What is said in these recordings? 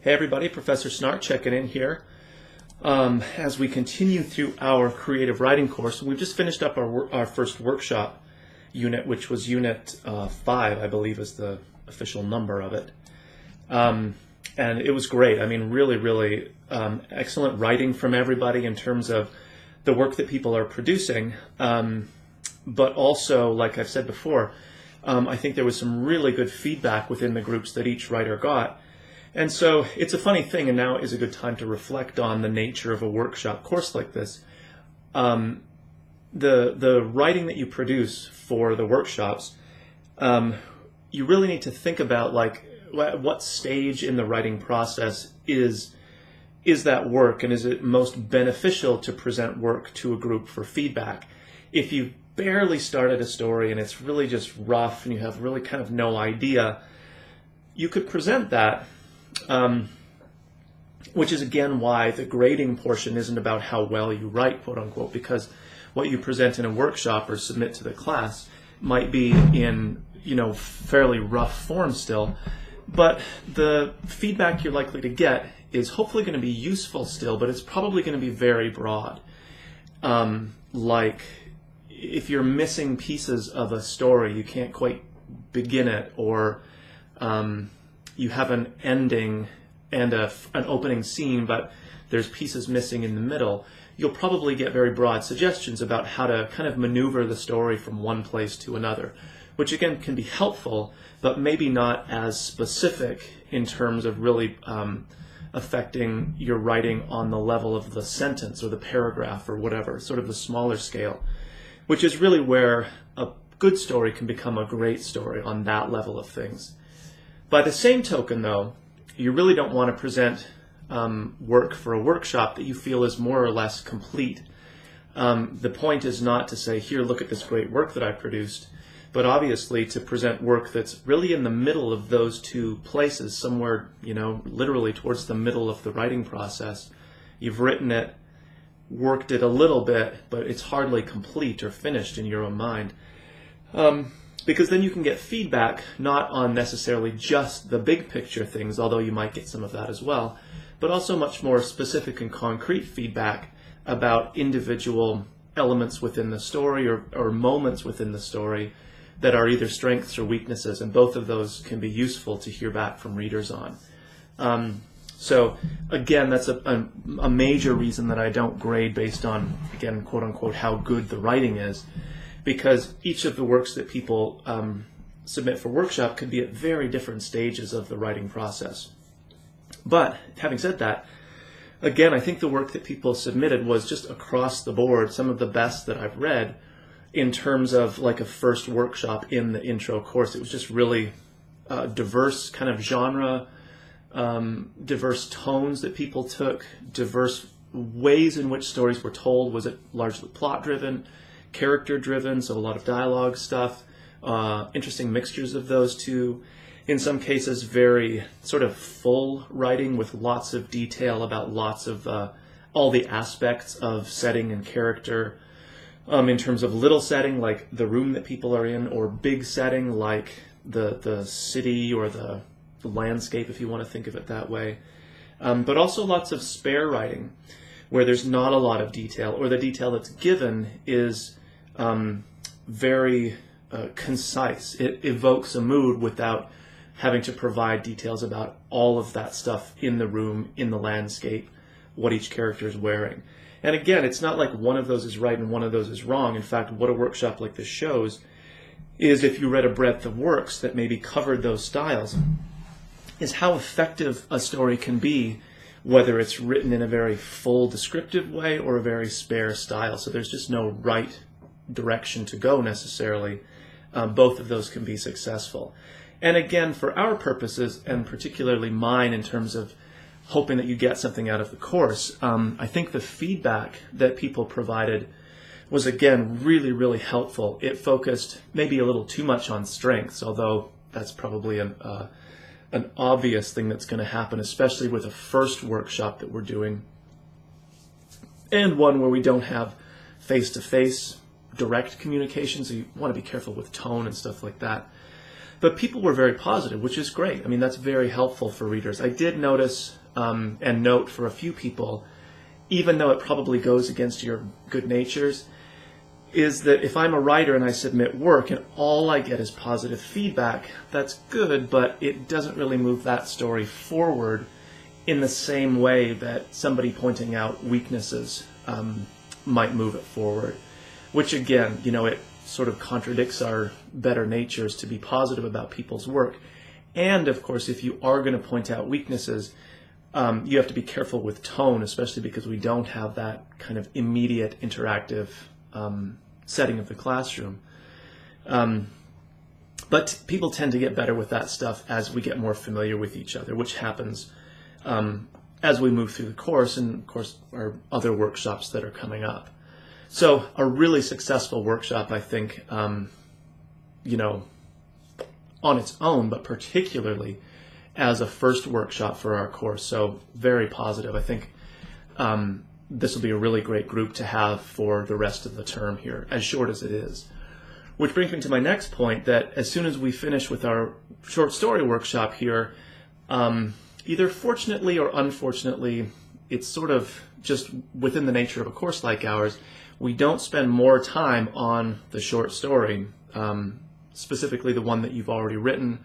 Hey everybody, Professor Snart checking in here. As we continue through our creative writing course, we've just finished up our first workshop unit, which was Unit 5, I believe is the official number of it. And it was great. I mean, really excellent writing from everybody in terms of the work that people are producing. But also, like I've said before, I think there was some really good feedback within the groups that each writer got. And so it's a funny thing, and now is a good time to reflect on the nature of a workshop course like this. The writing that you produce for the workshops, you really need to think about like what stage in the writing process is that work, and is it most beneficial to present work to a group for feedback. If you barely started a story and it's really just rough and you have really kind of no idea, you could present that. Which is again why the grading portion isn't about how well you write, quote unquote, because what you present in a workshop or submit to the class might be in, fairly rough form still, but the feedback you're likely to get is hopefully going to be useful still, but it's probably going to be very broad. Like if you're missing pieces of a story, you can't quite begin it, or you have an ending and an opening scene, but there's pieces missing in the middle, you'll probably get very broad suggestions about how to kind of maneuver the story from one place to another, which again can be helpful, but maybe not as specific in terms of really affecting your writing on the level of the sentence or the paragraph or whatever, sort of the smaller scale, which is really where a good story can become a great story, on that level of things. By the same token, though, you really don't want to present work for a workshop that you feel is more or less complete. The point is not to say, here, look at this great work that I produced, but obviously to present work that's really in the middle of those two places, somewhere, literally towards the middle of the writing process. You've written it, worked it a little bit, but it's hardly complete or finished in your own mind. Because then you can get feedback not on necessarily just the big picture things, although you might get some of that as well, but also much more specific and concrete feedback about individual elements within the story or moments within the story that are either strengths or weaknesses, and both of those can be useful to hear back from readers on. So again, that's a major reason that I don't grade based on, again, quote unquote, how good the writing is, because each of the works that people submit for workshop could be at very different stages of the writing process. But having said that, again, I think the work that people submitted was just across the board some of the best that I've read in terms of like a first workshop in the intro course. It was just really diverse kind of genre, diverse tones that people took, diverse ways in which stories were told. Was it largely plot-driven, character-driven, so a lot of dialogue stuff, interesting mixtures of those two. In some cases, very sort of full writing with lots of detail about lots of all the aspects of setting and character. In terms of little setting, like the room that people are in, or big setting, like the city or the landscape, if you want to think of it that way. But also lots of spare writing, where there's not a lot of detail, or the detail that's given is very concise. It evokes a mood without having to provide details about all of that stuff in the room, in the landscape, what each character is wearing. And again, it's not like one of those is right and one of those is wrong. In fact, what a workshop like this shows is, if you read a breadth of works that maybe covered those styles, is how effective a story can be, whether it's written in a very full descriptive way or a very spare style. So there's just no right direction to go necessarily. Both of those can be successful. And again, for our purposes, and particularly mine in terms of hoping that you get something out of the course, I think the feedback that people provided was, again, really helpful. It focused maybe a little too much on strengths, although that's probably an obvious thing that's going to happen, especially with a first workshop that we're doing, and one where we don't have face-to-face direct communication, so you want to be careful with tone and stuff like that. But people were very positive, which is great. I mean, that's very helpful for readers. I did notice and note for a few people, even though it probably goes against your good natures, is that if I'm a writer and I submit work and all I get is positive feedback, that's good, but it doesn't really move that story forward in the same way that somebody pointing out weaknesses might move it forward. Which again, it sort of contradicts our better natures to be positive about people's work. And of course, if you are going to point out weaknesses, you have to be careful with tone, especially because we don't have that kind of immediate interactive setting of the classroom. But people tend to get better with that stuff as we get more familiar with each other, which happens as we move through the course, and of course our other workshops that are coming up. So a really successful workshop, I think, on its own, but particularly as a first workshop for our course. So very positive. I think this will be a really great group to have for the rest of the term here, as short as it is. Which brings me to my next point, that as soon as we finish with our short story workshop here, either fortunately or unfortunately, it's sort of just within the nature of a course like ours, we don't spend more time on the short story, specifically the one that you've already written,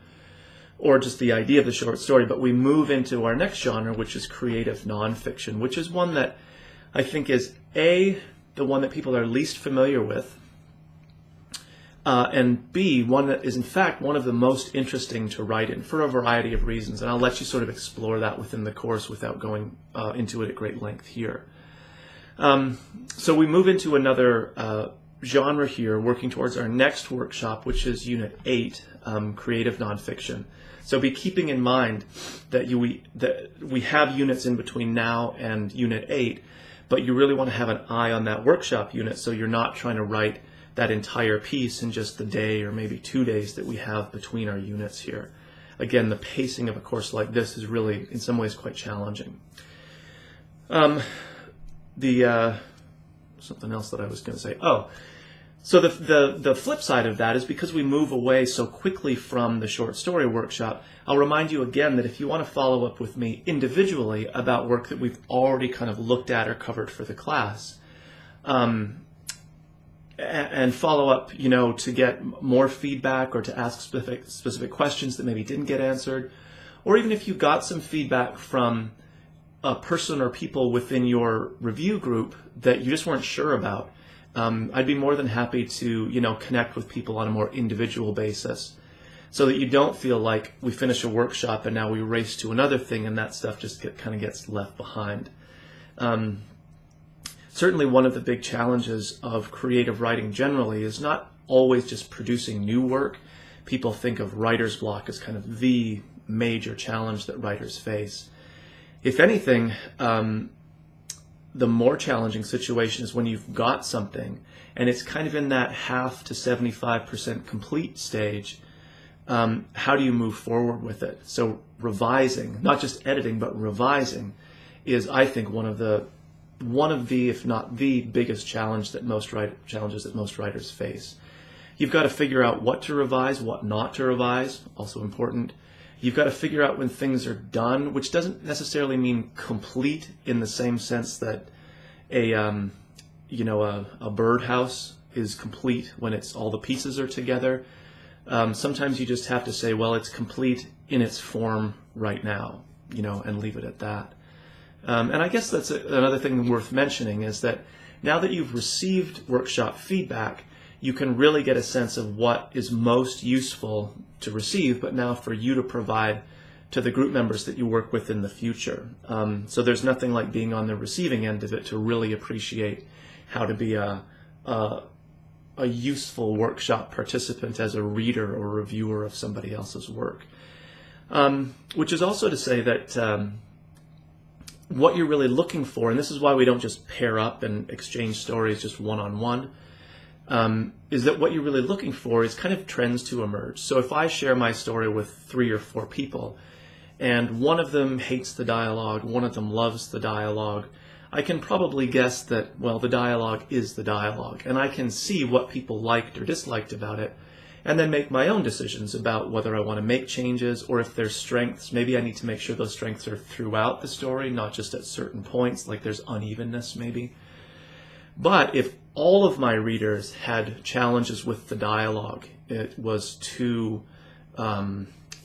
or just the idea of the short story, but we move into our next genre, which is creative nonfiction, which is one that I think is the one that people are least familiar with, and B, one that is in fact one of the most interesting to write in for a variety of reasons. And I'll let you sort of explore that within the course without going into it at great length here. So we move into another genre here, working towards our next workshop, which is Unit 8, Creative Nonfiction. So be keeping in mind that we have units in between now and Unit 8, but you really want to have an eye on that workshop unit, so you're not trying to write that entire piece in just the day or maybe 2 days that we have between our units here. Again, the pacing of a course like this is really, in some ways, quite challenging. Something else that I was going to say. So the flip side of that is because we move away so quickly from the short story workshop, I'll remind you again that if you want to follow up with me individually about work that we've already kind of looked at or covered for the class, and follow up, to get more feedback or to ask specific questions that maybe didn't get answered, or even if you got some feedback from a person or people within your review group that you just weren't sure about, I'd be more than happy to, connect with people on a more individual basis, so that you don't feel like we finish a workshop and now we race to another thing and that stuff just kind of gets left behind. Certainly one of the big challenges of creative writing generally is not always just producing new work. People think of writer's block as kind of the major challenge that writers face. If anything, the more challenging situation is when you've got something and it's kind of in that half to 75% complete stage. How do you move forward with it? So revising, not just editing, but revising is, I think, one of the, if not the biggest challenges that most writers face. You've got to figure out what to revise, what not to revise, also important. You've got to figure out when things are done, which doesn't necessarily mean complete in the same sense that a birdhouse is complete when all the pieces are together. Sometimes you just have to say, well, it's complete in its form right now, and leave it at that. And I guess that's another thing worth mentioning, is that now that you've received workshop feedback, you can really get a sense of what is most useful to receive, but now for you to provide to the group members that you work with in the future. So there's nothing like being on the receiving end of it to really appreciate how to be a useful workshop participant as a reader or reviewer of somebody else's work. Which is also to say that what you're really looking for, and this is why we don't just pair up and exchange stories just one-on-one, is that what you're really looking for is kind of trends to emerge. So if I share my story with 3 or 4 people, and one of them hates the dialogue, one of them loves the dialogue, I can probably guess that, well, the dialogue is the dialogue, and I can see what people liked or disliked about it, and then make my own decisions about whether I want to make changes, or if there's strengths, maybe I need to make sure those strengths are throughout the story, not just at certain points, like there's unevenness maybe. But if all of my readers had challenges with the dialogue, it was too,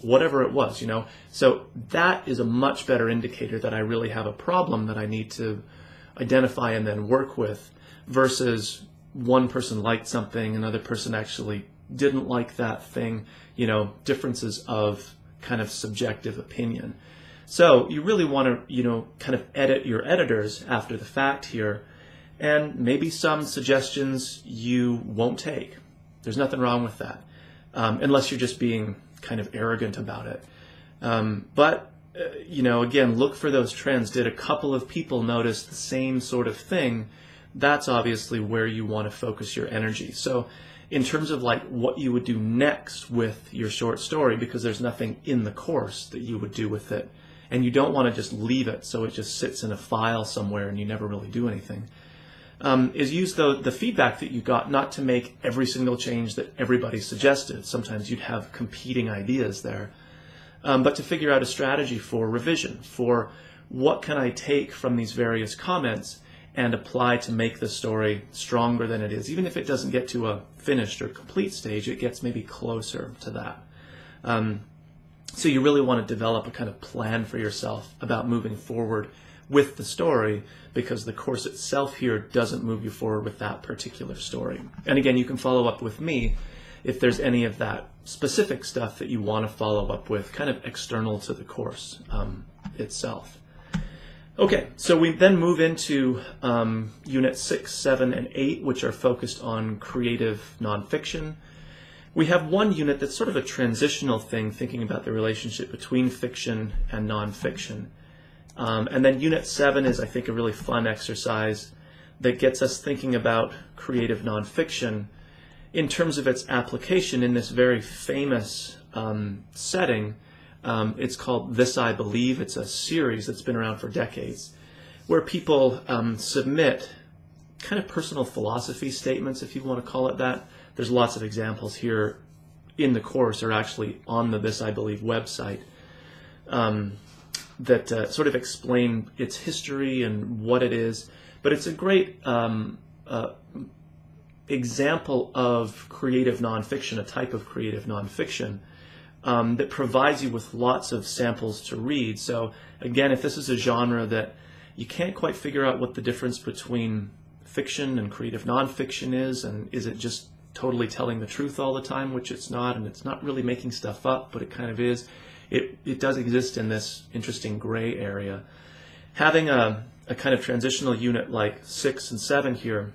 whatever it was, so that is a much better indicator that I really have a problem that I need to identify and then work with, versus one person liked something, another person actually didn't like that thing, differences of kind of subjective opinion. So you really want to, kind of edit your editors after the fact here, and maybe some suggestions you won't take. There's nothing wrong with that, unless you're just being kind of arrogant about it. But again, look for those trends. Did a couple of people notice the same sort of thing? That's obviously where you want to focus your energy. So in terms of like what you would do next with your short story, because there's nothing in the course that you would do with it, and you don't want to just leave it so it just sits in a file somewhere and you never really do anything, is use the feedback that you got not to make every single change that everybody suggested. Sometimes you'd have competing ideas there, but to figure out a strategy for revision, for what can I take from these various comments and apply to make the story stronger than it is. Even if it doesn't get to a finished or complete stage, it gets maybe closer to that. So you really want to develop a kind of plan for yourself about moving forward with the story, because the course itself here doesn't move you forward with that particular story. And again, you can follow up with me if there's any of that specific stuff that you want to follow up with, kind of external to the course itself. Okay, so we then move into Unit 6, 7, and 8, which are focused on creative nonfiction. We have one unit that's sort of a transitional thing, thinking about the relationship between fiction and nonfiction. And then Unit 7 is, I think, a really fun exercise that gets us thinking about creative nonfiction in terms of its application in this very famous setting. It's called This I Believe. It's a series that's been around for decades, where people submit kind of personal philosophy statements, if you want to call it that. There's lots of examples here in the course, or actually on the This I Believe website, that sort of explain its history and what it is. But it's a great example of creative nonfiction, a type of creative nonfiction, that provides you with lots of samples to read. So again, if this is a genre that you can't quite figure out what the difference between fiction and creative nonfiction is, and is it just totally telling the truth all the time, which it's not, and it's not really making stuff up, but it kind of is, it does exist in this interesting gray area. Having a kind of transitional unit like 6 and 7 here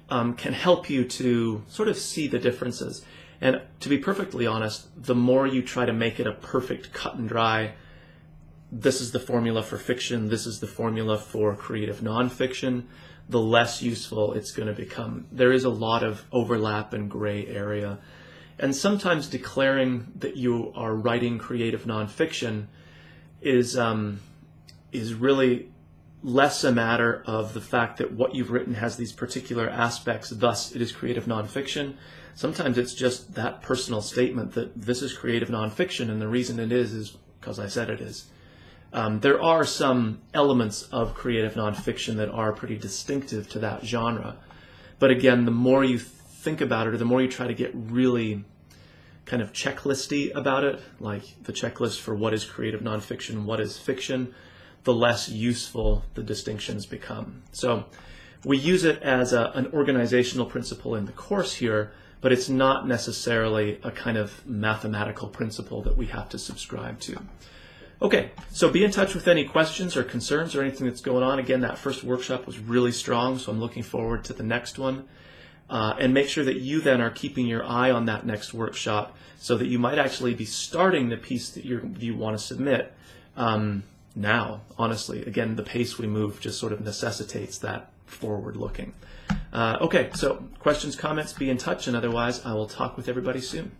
can help you to sort of see the differences. And to be perfectly honest, the more you try to make it a perfect cut and dry, this is the formula for fiction, this is the formula for creative nonfiction, the less useful it's going to become. There is a lot of overlap and gray area. And sometimes declaring that you are writing creative nonfiction is really less a matter of the fact that what you've written has these particular aspects, thus it is creative nonfiction. Sometimes it's just that personal statement that this is creative nonfiction, and the reason it is because I said it is. There are some elements of creative nonfiction that are pretty distinctive to that genre. But again, the more you think about it, or the more you try to get really kind of checklisty about it, like the checklist for what is creative nonfiction, what is fiction, the less useful the distinctions become. So we use it as an organizational principle in the course here, but it's not necessarily a kind of mathematical principle that we have to subscribe to. Okay, so be in touch with any questions or concerns or anything that's going on. Again, that first workshop was really strong, so I'm looking forward to the next one. And make sure that you then are keeping your eye on that next workshop, so that you might actually be starting the piece that you want to submit now, honestly. Again, the pace we move just sort of necessitates that forward looking. Okay, so questions, comments, be in touch, and otherwise I will talk with everybody soon.